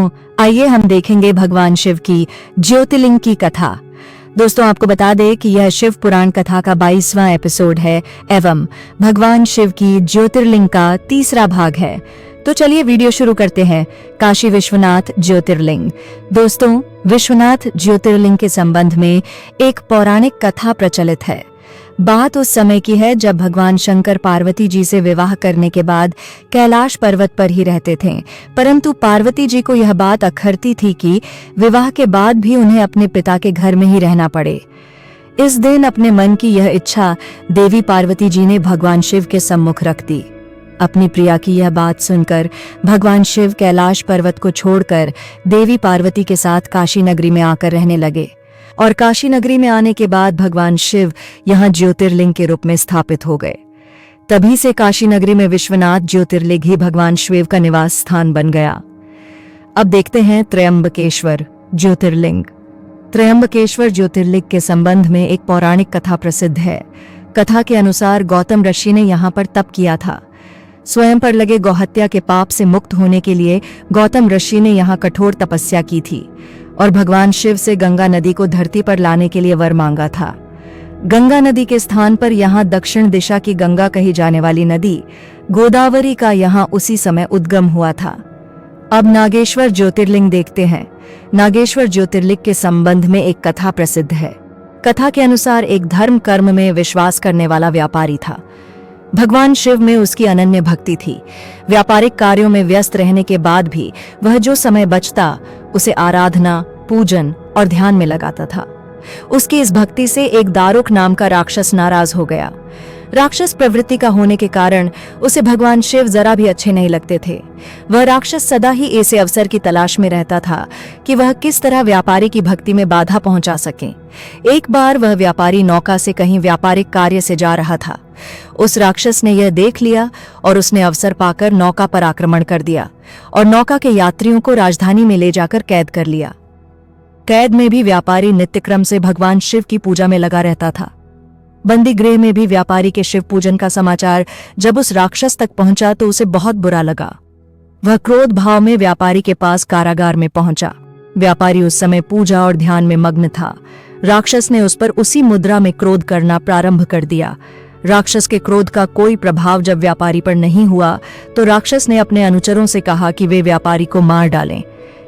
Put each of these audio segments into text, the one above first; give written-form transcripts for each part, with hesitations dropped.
दोस्तों, आइए हम देखेंगे भगवान शिव की ज्योतिर्लिंग की कथा। दोस्तों, आपको बता दें कि यह शिव पुराण कथा का 22वां एपिसोड है एवं भगवान शिव की ज्योतिर्लिंग का तीसरा भाग है। तो चलिए वीडियो शुरू करते हैं। काशी विश्वनाथ ज्योतिर्लिंग। दोस्तों, विश्वनाथ ज्योतिर्लिंग के संबंध में एक पौराणिक कथा प्रचलित है। बात उस समय की है जब भगवान शंकर पार्वती जी से विवाह करने के बाद कैलाश पर्वत पर ही रहते थे, परंतु पार्वती जी को यह बात अखरती थी कि विवाह के बाद भी उन्हें अपने पिता के घर में ही रहना पड़े। इस दिन अपने मन की यह इच्छा देवी पार्वती जी ने भगवान शिव के सम्मुख रख दी। अपनी प्रिया की यह बात सुनकर भगवान शिव कैलाश पर्वत को छोड़कर देवी पार्वती के साथ काशी नगरी में आकर रहने लगे और काशी नगरी में आने के बाद भगवान शिव यहाँ ज्योतिर्लिंग के रूप में स्थापित हो गए। तभी से काशी नगरी में विश्वनाथ ज्योतिर्लिंग ही भगवान शिव का निवास स्थान बन गया। अब देखते हैं त्र्यंबकेश्वर ज्योतिर्लिंग। त्र्यंबकेश्वर ज्योतिर्लिंग के संबंध में एक पौराणिक कथा प्रसिद्ध है। कथा के अनुसार गौतम ऋषि ने यहाँ पर तप किया था। स्वयं पर लगे गौहत्या के पाप से मुक्त होने के लिए गौतम ऋषि ने यहाँ कठोर तपस्या की थी और भगवान शिव से गंगा नदी को धरती पर लाने के लिए वर मांगा था। गंगा नदी के स्थान पर यहाँ दक्षिण दिशा की गंगा कही जाने वाली नदी गोदावरी का यहाँ उसी समय उद्गम हुआ था। अब नागेश्वर ज्योतिर्लिंग देखते हैं। नागेश्वर ज्योतिर्लिंग के संबंध में एक कथा प्रसिद्ध है। कथा के अनुसार एक धर्म कर्म में विश्वास करने वाला व्यापारी था। भगवान शिव में उसकी अनन्य भक्ति थी। व्यापारिक कार्यों में व्यस्त रहने के बाद भी वह जो समय बचता उसे आराधना, पूजन और ध्यान में लगाता था। उसकी इस भक्ति से एक दारुक नाम का राक्षस नाराज हो गया। राक्षस प्रवृत्ति का होने के कारण उसे भगवान शिव जरा भी अच्छे नहीं लगते थे। वह राक्षस सदा ही ऐसे अवसर की तलाश में रहता था कि वह किस तरह व्यापारी की भक्ति में बाधा पहुंचा सके। एक बार वह व्यापारी नौका से कहीं व्यापारिक कार्य से जा रहा था। उस राक्षस ने यह देख लिया और उसने अवसर पाकर नौका पर आक्रमण कर दिया और नौका के यात्रियों को राजधानी में ले जाकर कैद कर लिया। कैद में भी व्यापारी नित्यक्रम से भगवान शिव की पूजा में लगा रहता था। बंदी गृह में भी व्यापारी के शिव पूजन का समाचार जब उस राक्षस तक पहुंचा तो उसे बहुत बुरा लगा। वह क्रोध भाव में व्यापारी के पास कारागार में पहुंचा। व्यापारी उस समय पूजा और ध्यान में मग्न था। राक्षस ने उस पर उसी मुद्रा में क्रोध करना प्रारंभ कर दिया। राक्षस के क्रोध का कोई प्रभाव जब व्यापारी पर नहीं हुआ तो राक्षस ने अपने अनुचरों से कहा कि वे व्यापारी को मार डालें।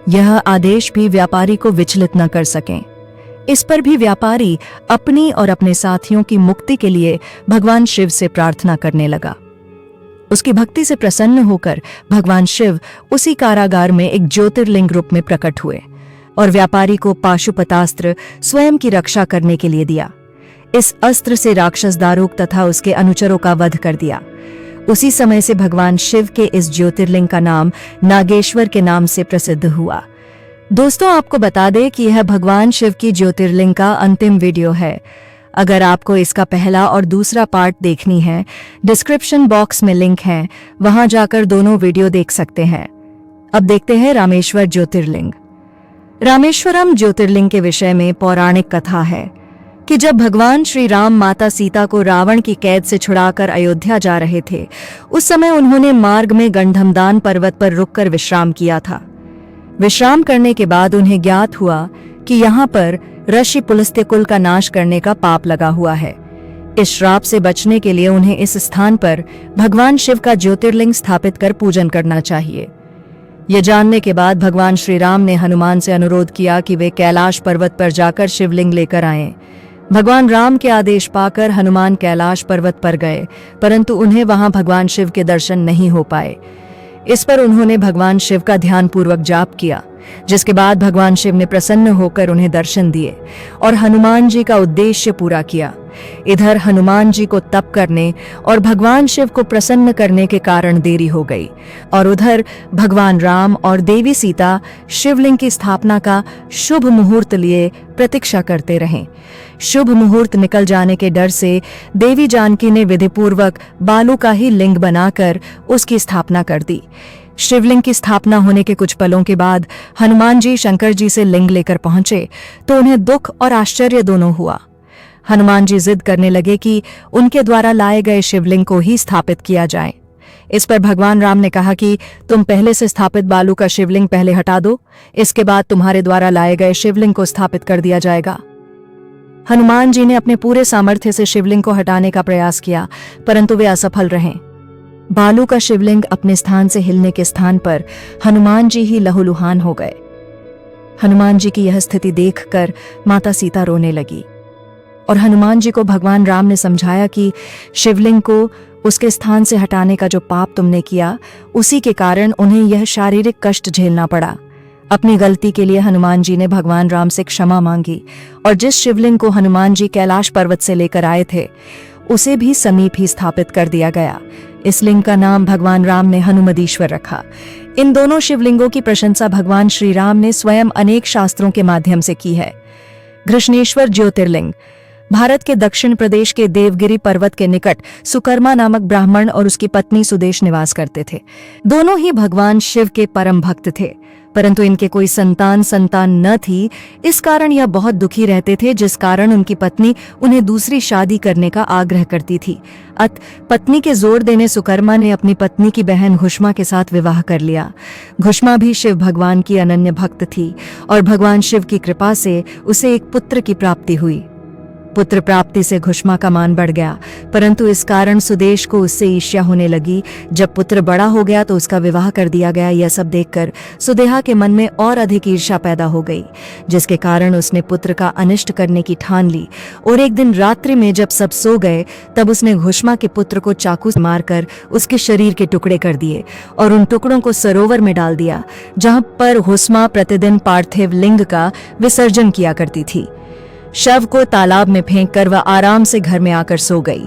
यह आदेश भी व्यापारी को विचलित न कर सकें। इस पर भी व्यापारी अपनी और अपने साथियों की मुक्ति के लिए भगवान शिव से प्रार्थना करने लगा। उसकी भक्ति से प्रसन्न होकर भगवान शिव उसी कारागार में एक ज्योतिर्लिंग रूप में प्रकट हुए और व्यापारी को पाशुपतास्त्र स्वयं की रक्षा करने के लिए दिया। इस अस्त्र से राक्षस दारुक तथा उसके अनुचरों का वध कर दिया। उसी समय से भगवान शिव के इस ज्योतिर्लिंग का नाम नागेश्वर के नाम से प्रसिद्ध हुआ। दोस्तों, आपको बता दें कि यह भगवान शिव की ज्योतिर्लिंग का अंतिम वीडियो है। अगर आपको इसका पहला और दूसरा पार्ट देखनी है, डिस्क्रिप्शन बॉक्स में लिंक है, वहां जाकर दोनों वीडियो देख सकते हैं। अब देखते हैं रामेश्वर ज्योतिर्लिंग। रामेश्वरम ज्योतिर्लिंग के विषय में पौराणिक कथा है कि जब भगवान श्री राम माता सीता को रावण की कैद से छुड़ाकर अयोध्या जा रहे थे, उस समय उन्होंने मार्ग में गंधमदान पर्वत पर रुककर विश्राम किया था। विश्राम करने के बाद उन्हें ज्ञात हुआ कि यहाँ पर ऋषि पुलस्त्य कुल का नाश करने का पाप लगा हुआ है। इस श्राप से बचने के लिए उन्हें इस स्थान पर भगवान शिव का ज्योतिर्लिंग स्थापित कर पूजन करना चाहिए। यह जानने के बाद भगवान श्री राम ने हनुमान से अनुरोध किया कि वे कैलाश पर्वत पर जाकर शिवलिंग लेकर आएं। भगवान राम के आदेश पाकर हनुमान कैलाश पर्वत पर गए, परंतु उन्हें वहां भगवान शिव के दर्शन नहीं हो पाए। इस पर उन्होंने भगवान शिव का ध्यानपूर्वक जाप किया, जिसके बाद भगवान शिव ने प्रसन्न होकर उन्हें दर्शन दिए और हनुमान जी का उद्देश्य पूरा किया। इधर हनुमान जी को तप करने और भगवान शिव को प्रसन्न करने के कारण देरी हो गई और उधर भगवान राम और देवी सीता शिवलिंग की स्थापना का शुभ मुहूर्त लिए प्रतीक्षा करते रहे। शुभ मुहूर्त निकल जाने के डर से देवी जानकी ने विधिपूर्वक बालू का ही लिंग बनाकर उसकी स्थापना कर दी। शिवलिंग की स्थापना होने के कुछ पलों के बाद हनुमान जी शंकर जी से लिंग लेकर पहुंचे तो उन्हें दुख और आश्चर्य दोनों हुआ। हनुमान जी जिद करने लगे कि उनके द्वारा लाए गए शिवलिंग को ही स्थापित किया जाए। इस पर भगवान राम ने कहा कि तुम पहले से स्थापित बालू का शिवलिंग पहले हटा दो, इसके बाद तुम्हारे द्वारा लाए गए शिवलिंग को स्थापित कर दिया जाएगा। हनुमान जी ने अपने पूरे सामर्थ्य से शिवलिंग को हटाने का प्रयास किया, परंतु वे असफल रहे। बालू का शिवलिंग अपने स्थान से हिलने के स्थान पर हनुमान जी ही लहूलुहान हो गए। हनुमान जी की यह स्थिति देखकर माता सीता रोने लगी और हनुमान जी को भगवान राम ने समझाया कि शिवलिंग को उसके स्थान से हटाने का जो पाप तुमने किया, उसी के कारण उन्हें यह शारीरिक कष्ट झेलना पड़ा। अपनी गलती के लिए हनुमान जी ने भगवान राम से क्षमा मांगी और जिस शिवलिंग को हनुमान जी कैलाश पर्वत से लेकर आए थे, उसे भी समीप ही स्थापित कर दिया गया। इस लिंग का नाम भगवान राम ने हनुमदीश्वर रखा। इन दोनों शिवलिंगों की प्रशंसा भगवान श्री राम ने स्वयं अनेक शास्त्रों के माध्यम से की है। घृष्णेश्वर ज्योतिर्लिंग भारत के दक्षिण प्रदेश के देवगिरी पर्वत के निकट सुकर्मा नामक ब्राह्मण और उसकी पत्नी सुदेश निवास करते थे। दोनों ही भगवान शिव के परम भक्त थे, परंतु इनके कोई संतान न थी। इस कारण यह बहुत दुखी रहते थे, जिस कारण उनकी पत्नी उन्हें दूसरी शादी करने का आग्रह करती थी। पत्नी के जोर देने सुकर्मा ने अपनी पत्नी की बहन घुष्मा के साथ विवाह कर लिया। घुष्मा भी शिव भगवान की अनन्य भक्त थी और भगवान शिव की कृपा से उसे एक पुत्र की प्राप्ति हुई। पुत्र प्राप्ति से घुष्मा का मान बढ़ गया, परंतु इस कारण सुदेश को उससे ईर्ष्या होने लगी। जब पुत्र बड़ा हो गया तो उसका विवाह कर दिया गया। यह सब देखकर सुदेहा के मन में और अधिक ईर्ष्या पैदा हो गई, जिसके कारण उसने पुत्र का अनिष्ट करने की ठान ली। और एक दिन रात्रि में जब सब सो गए, तब उसने घुष्मा के पुत्र को चाकू से मारकर उसके शरीर के टुकड़े कर दिए और उन टुकड़ों को सरोवर में डाल दिया, जहां पर घुष्मा प्रतिदिन पार्थिव लिंग का विसर्जन किया करती थी। शव को तालाब में फेंककर वह आराम से घर में आकर सो गई।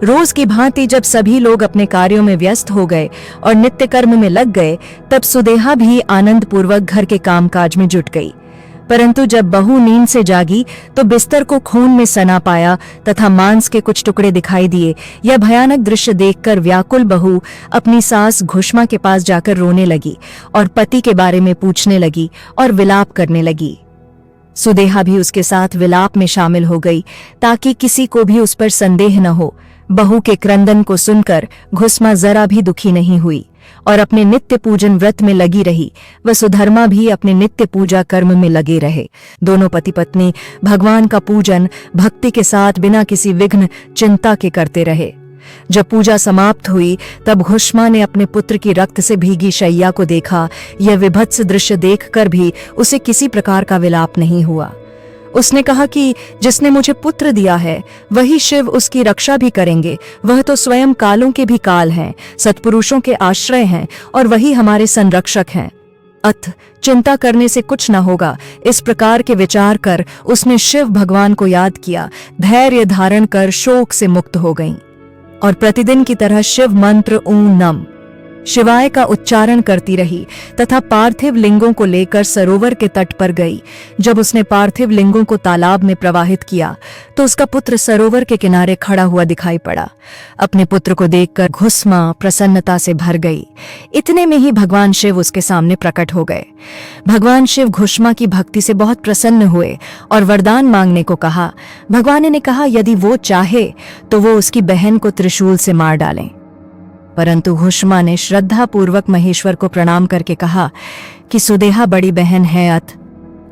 रोज की भांति जब सभी लोग अपने कार्यों में व्यस्त हो गए और नित्य कर्म में लग गए, तब सुदेहा भी आनंद पूर्वक घर के कामकाज में जुट गई। परंतु जब बहू नींद से जागी तो बिस्तर को खून में सना पाया तथा मांस के कुछ टुकड़े दिखाई दिए। यह भयानक दृश्य देखकर व्याकुल बहू अपनी सास घुष्मा के पास जाकर रोने लगी और पति के बारे में पूछने लगी और विलाप करने लगी। सुदेहा भी उसके साथ विलाप में शामिल हो गई, ताकि किसी को भी उस पर संदेह न हो। बहू के क्रंदन को सुनकर घुष्मा जरा भी दुखी नहीं हुई और अपने नित्य पूजन व्रत में लगी रही। वह सुधर्मा भी अपने नित्य पूजा कर्म में लगे रहे। दोनों पति पत्नी भगवान का पूजन भक्ति के साथ बिना किसी विघ्न चिंता के करते रहे। जब पूजा समाप्त हुई, तब घुष्मा ने अपने पुत्र की रक्त से भीगी शैया को देखा। यह विभत्स दृश्य देखकर भी उसे किसी प्रकार का विलाप नहीं हुआ। उसने कहा कि जिसने मुझे पुत्र दिया है, वही शिव उसकी रक्षा भी करेंगे। वह तो स्वयं कालों के भी काल हैं, सत्पुरुषों के आश्रय हैं और वही हमारे संरक्षक हैं। चिंता करने से कुछ न होगा। इस प्रकार के विचार कर उसने शिव भगवान को याद किया। धैर्य धारण कर शोक से मुक्त हो गईं और प्रतिदिन की तरह शिव मंत्र ॐ नमः शिवाय का उच्चारण करती रही तथा पार्थिव लिंगों को लेकर सरोवर के तट पर गई। जब उसने पार्थिव लिंगों को तालाब में प्रवाहित किया तो उसका पुत्र सरोवर के किनारे खड़ा हुआ दिखाई पड़ा। अपने पुत्र को देखकर घुष्मा प्रसन्नता से भर गई। इतने में ही भगवान शिव उसके सामने प्रकट हो गए। भगवान शिव घुष्मा की भक्ति से बहुत प्रसन्न हुए और वरदान मांगने को कहा। भगवान ने कहा यदि वो चाहे तो वो उसकी बहन को त्रिशूल से मार डालें, परंतु घुष्मा ने श्रद्धा पूर्वक महेश्वर को प्रणाम करके कहा कि सुदेहा बड़ी बहन है,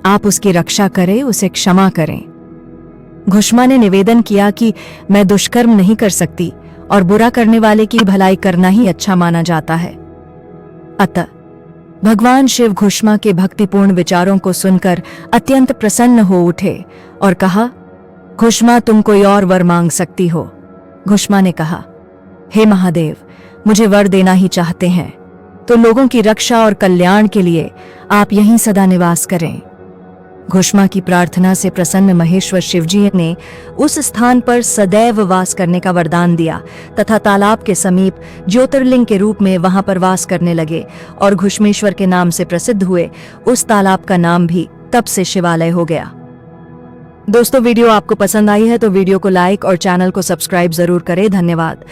आप उसकी रक्षा करें, उसे क्षमा करें। घुष्मा ने निवेदन किया कि मैं दुष्कर्म नहीं कर सकती और बुरा करने वाले की भलाई करना ही अच्छा माना जाता है। अतः भगवान शिव घुष्मा के भक्तिपूर्ण विचारों को सुनकर अत्यंत प्रसन्न हो उठे और कहा, घुष्मा तुम कोई और वर मांग सकती हो। घुष्मा ने कहा, हे महादेव, मुझे वर देना ही चाहते हैं तो लोगों की रक्षा और कल्याण के लिए आप यहीं सदा निवास करें। घुष्मा की प्रार्थना से प्रसन्न महेश्वर शिवजी ने उस स्थान पर सदैव वास करने का वरदान दिया तथा तालाब के समीप ज्योतिर्लिंग के रूप में वहां पर वास करने लगे और घुष्मेश्वर के नाम से प्रसिद्ध हुए। उस तालाब का नाम भी तब से शिवालय हो गया। दोस्तों, वीडियो आपको पसंद आई है तो वीडियो को लाइक और चैनल को सब्सक्राइब जरूर करें। धन्यवाद।